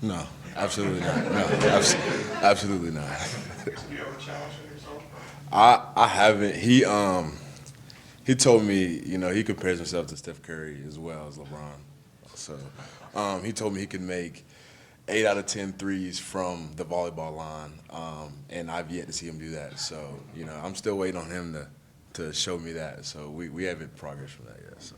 No, absolutely not. No, absolutely not. Have you ever challenged yourself? I haven't. He told me, he compares himself to Steph Curry as well as LeBron. So he told me he could make 8 out of 10 threes from the volleyball line, and I've yet to see him do that. So I'm still waiting on him to show me that. So we haven't progressed from that yet. So.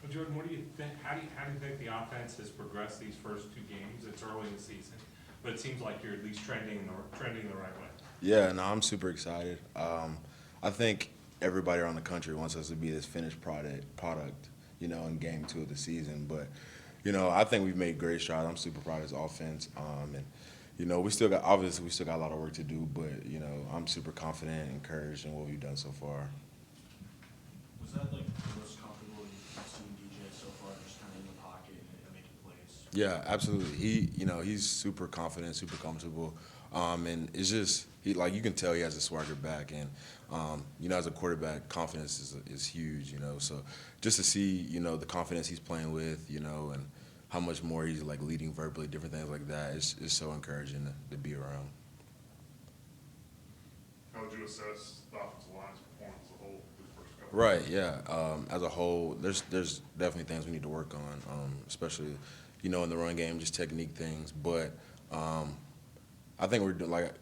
Well, Jordan, what do you think? How do you think the offense has progressed these first two games? It's early in the season, but it seems like you're at least trending the right way. Yeah, no, I'm super excited. I think everybody around the country wants us to be this finished product, in game 2 of the season. But, I think we've made great strides. I'm super proud of this offense. And, we still got a lot of work to do, but, I'm super confident and encouraged in what we've done so far. Was that like the most comfortable you've seen DJ so far, just kind of in the pocket and making plays? Yeah, absolutely. He's super confident, super comfortable, and it's just you can tell he has a swagger back, and as a quarterback, confidence is huge. So just to see the confidence he's playing with, and how much more he's leading verbally, different things like that, is so encouraging to be around. How would you assess the offensive line's performance as a whole through the first couple? Right, yeah. As a whole, there's definitely things we need to work on, especially, in the run game, just technique things. But I think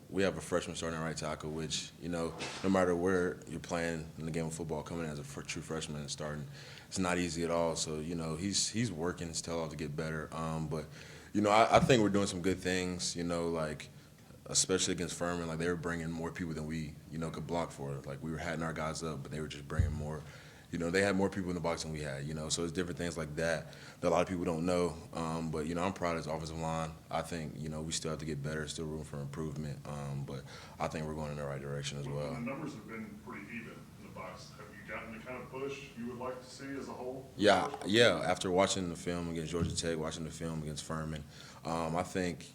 we have a freshman starting at right tackle, which, no matter where you're playing in the game of football, coming in as a true freshman and starting, it's not easy at all. So, he's working his tail off to get better. But, I think we're doing some good things, especially against Furman. They were bringing more people than we, could block for. We were hatting our guys up, but they were just bringing more. They had more people in the box than we had, so it's different things like that a lot of people don't know. But, I'm proud of this offensive line. I think, we still have to get better, still room for improvement. But I think we're going in the right direction as well. The numbers have been pretty even in the box. Have you gotten the kind of push you would like to see as a whole? Yeah. After watching the film against Georgia Tech, watching the film against Furman, I think,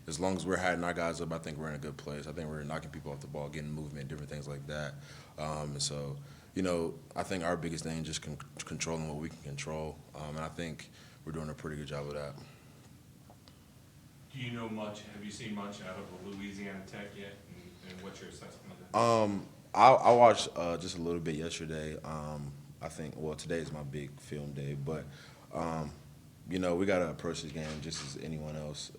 as long as we're hatting our guys up, I think we're in a good place. I think we're knocking people off the ball, getting movement, different things like that. And so, I think our biggest thing is just controlling what we can control. And I think we're doing a pretty good job of that. Do you know much? Have you seen much out of Louisiana Tech yet? And what's your assessment of that? I watched just a little bit yesterday. I think, today is my big film day, but we got to approach this game just as anyone else.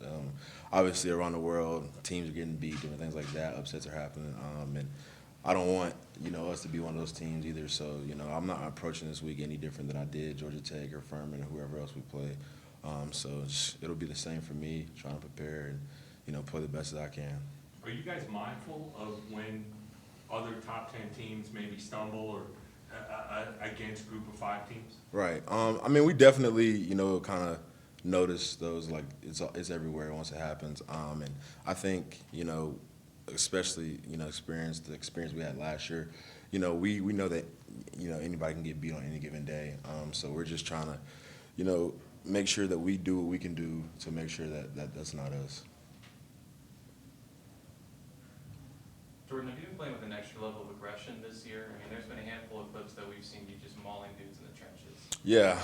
Obviously, around the world, teams are getting beat, different things like that, upsets are happening, and I don't want us to be one of those teams either. So I'm not approaching this week any different than I did Georgia Tech or Furman or whoever else we play. So it'll be the same for me, trying to prepare and play the best as I can. Are you guys mindful of when other top 10 teams maybe stumble or against group of 5 teams? Right. We definitely, kind of notice those, it's everywhere once it happens. And I think, especially, the experience we had last year, we know that, anybody can get beat on any given day. So we're just trying to, make sure that we do what we can do to make sure that that's not us. Jordan, have you been playing with an extra level of aggression this year? There's been a handful of clips that we've seen you just mauling dudes in the trenches. Yeah,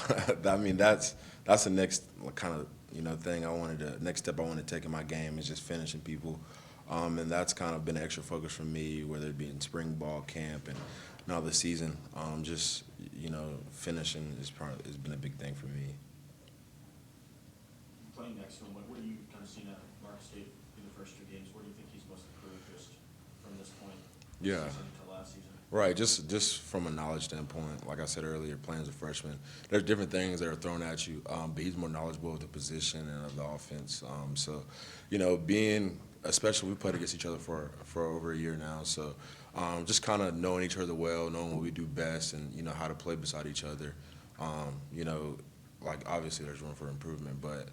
that's the next kind of next step I want to take in my game is just finishing people, and that's kind of been an extra focus for me, whether it be in spring ball camp and now this season. Just finishing has been a big thing for me. Playing next to him, what are you kind of seeing out of Mark State in the first 2 games? Where do you think he's most improved just from this point? Yeah. This season to last season? Right, just from a knowledge standpoint, like I said earlier, playing as a freshman, there's different things that are thrown at you, but he's more knowledgeable of the position and of the offense. So, especially we played against each other for over a year now, so just kind of knowing each other well, knowing what we do best, and how to play beside each other. Obviously there's room for improvement, but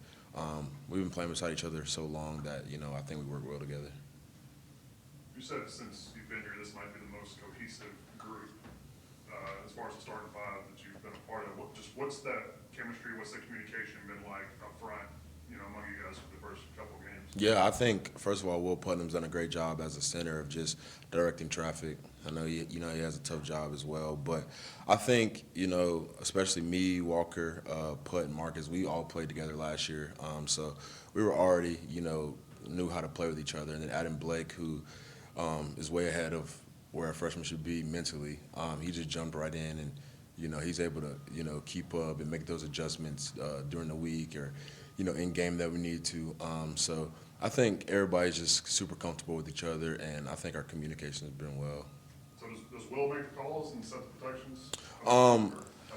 we've been playing beside each other so long that I think we work well together. You said since you've been here, this might be the most cohesive group as far as the starting 5 that you've been a part of. What's that chemistry? What's the communication been like up front, among you guys for the first couple of games? Yeah, I think first of all, Will Putnam's done a great job as a center of just directing traffic. I know he has a tough job as well, but I think especially me, Walker, Putt, and Marcus, we all played together last year, so we were already knew how to play with each other. And then Adam Blake, who is way ahead of where a freshman should be mentally, he just jumped right in and he's able to keep up and make those adjustments during the week or in game that we need to. So I think everybody's just super comfortable with each other, and I think our communication has been well. So does Will make the calls and set the protections? Or how does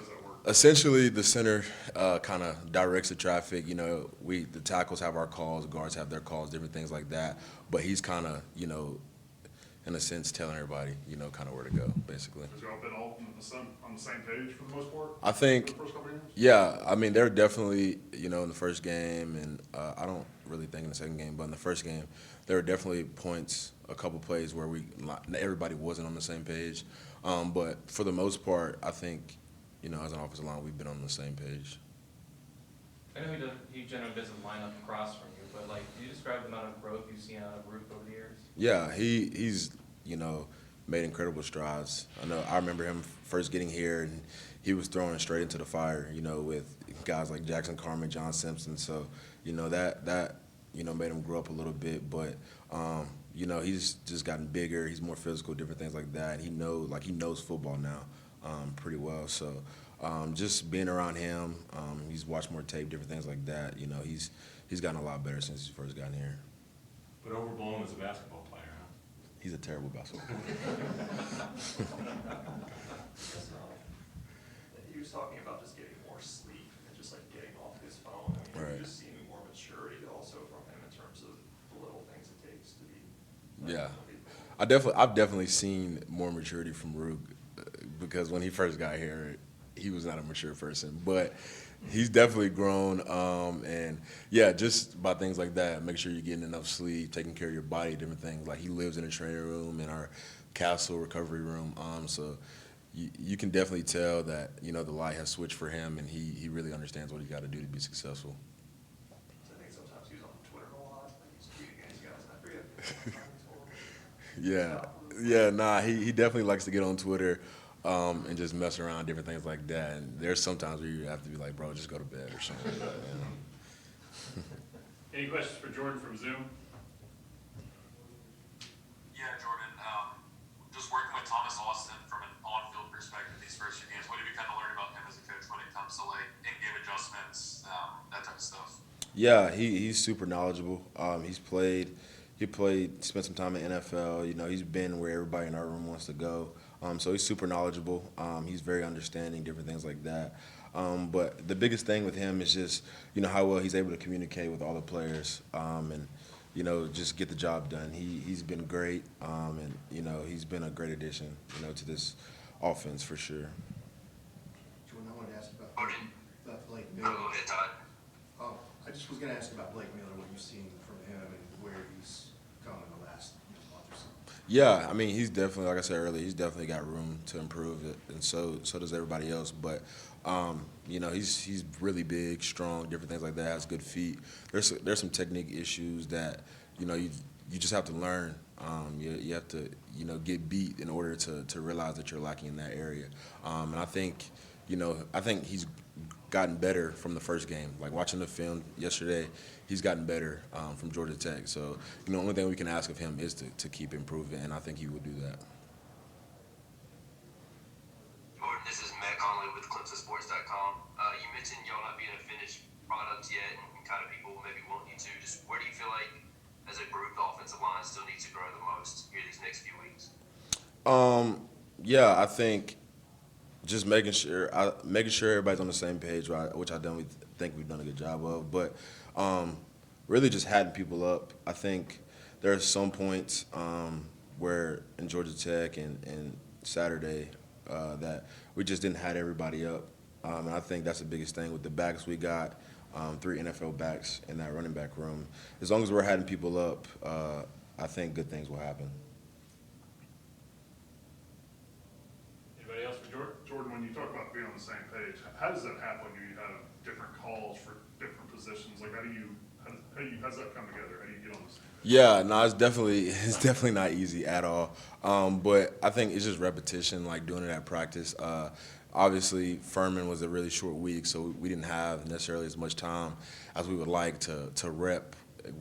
that work? Essentially, the center kind of directs the traffic. The tackles have our calls, guards have their calls, different things like that. But he's kind of, in a sense, telling everybody, kind of where to go, basically. Has y'all been all on the same page for the most part? I think, For the first couple of games? yeah, I mean, they're definitely, in the first game, and I don't really think in the second game, but in the first game, there were definitely points, a couple plays where everybody wasn't on the same page. But for the most part, I think, as an offensive line, we've been on the same page. I know he generally doesn't line up across from you, but can you describe the amount of growth you've seen out of Ruth over the years? Yeah, he's made incredible strides. I remember him first getting here, and he was throwing straight into the fire, with guys like Jackson Carmen, John Simpson. So that made him grow up a little bit, but he's just gotten bigger. He's more physical, different things like that. And he knows football now pretty well. So just being around him, he's watched more tape, different things like that. He's gotten a lot better since he first got here. But overblown as a basketball player, huh? He's a terrible basketball player. He was talking about just getting more sleep and just getting off his phone. I mean, Right. You're just seeing more maturity also from him in terms of the little things it takes to be. Yeah. I've definitely seen more maturity from Rug because when he first got here, he was not a mature person, but he's definitely grown. And yeah, just by things like that, make sure you're getting enough sleep, taking care of your body, different things. Like he lives in a training room in our castle recovery room. So you can definitely tell that, the light has switched for him and he really understands what he got to do to be successful. So I think sometimes he's on Twitter a lot, he's tweeting at these guys, and I forget. Nah, he definitely likes to get on Twitter and just mess around, different things like that. And there's sometimes where you have to be like, bro, just go to bed or something like that. Any questions for Jordan from Zoom? Yeah, Jordan, just working with Thomas Austin from an on-field perspective these first few games, what have you kind of learned about him as a coach when it comes to in-game adjustments, that type of stuff? Yeah, he's super knowledgeable. He spent some time in NFL. He's been where everybody in our room wants to go. So he's super knowledgeable. He's very understanding, different things like that. But the biggest thing with him is just, how well he's able to communicate with all the players and, just get the job done. He's been great, and, he's been a great addition, to this offense for sure. Jordan, I wanted to ask about Blake Miller. Oh, hey, Todd. Oh, I just was going to ask about Blake Miller, what you've seen from him and where he's come in the last month or so. Yeah, I mean, he's definitely, like I said earlier, he's definitely got room to improve it, and so does everybody else. But, he's really big, strong, different things like that, has good feet. There's some technique issues that, you just have to learn. You have to, get beat in order to realize that you're lacking in that area. And I think he's gotten better from the first game. Like watching the film yesterday, he's gotten better from Georgia Tech. So, the only thing we can ask of him is to keep improving, and I think he would do that. Jordan, this is Matt Conley with ClemsonSports.com. You mentioned y'all not being a finished product yet and kind of people maybe want you to. Just where do you feel like, as a group, the offensive line still needs to grow the most here these next few weeks? Yeah, I think just making sure everybody's on the same page, right, which I definitely think we've done a good job of. But really just hatting people up. I think there are some points where in Georgia Tech and Saturday that we just didn't hat everybody up. And I think that's the biggest thing with the backs we got, 3 NFL backs in that running back room. As long as we're hatting people up, I think good things will happen. Anybody else for Jordan? Jordan, when you talk about being on the same page, how does that happen when you have different calls for different positions? Like, how do you How's that come together? How do you get on this? Yeah, no, it's definitely not easy at all. But I think it's just repetition, like doing it at practice. Obviously, Furman was a really short week, so we didn't have necessarily as much time as we would like to rep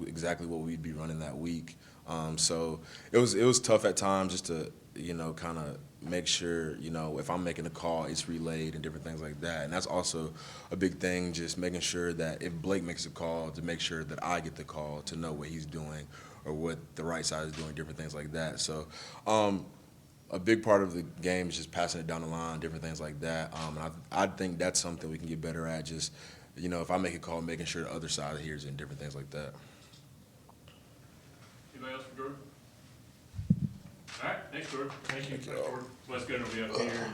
exactly what we'd be running that week. So it was tough at times just to kind of make sure if I'm making a call, it's relayed and different things like that. And that's also a big thing, just making sure that if Blake makes a call, to make sure that I get the call to know what he's doing or what the right side is doing, different things like that. So a big part of the game is just passing it down the line, different things like that. And I think that's something we can get better at. Just if I make a call, making sure the other side hears it and different things like that. Anybody else for Jordan? All right, thanks, Jordan. Thank you. Thank you. Wes Gunner will be up here.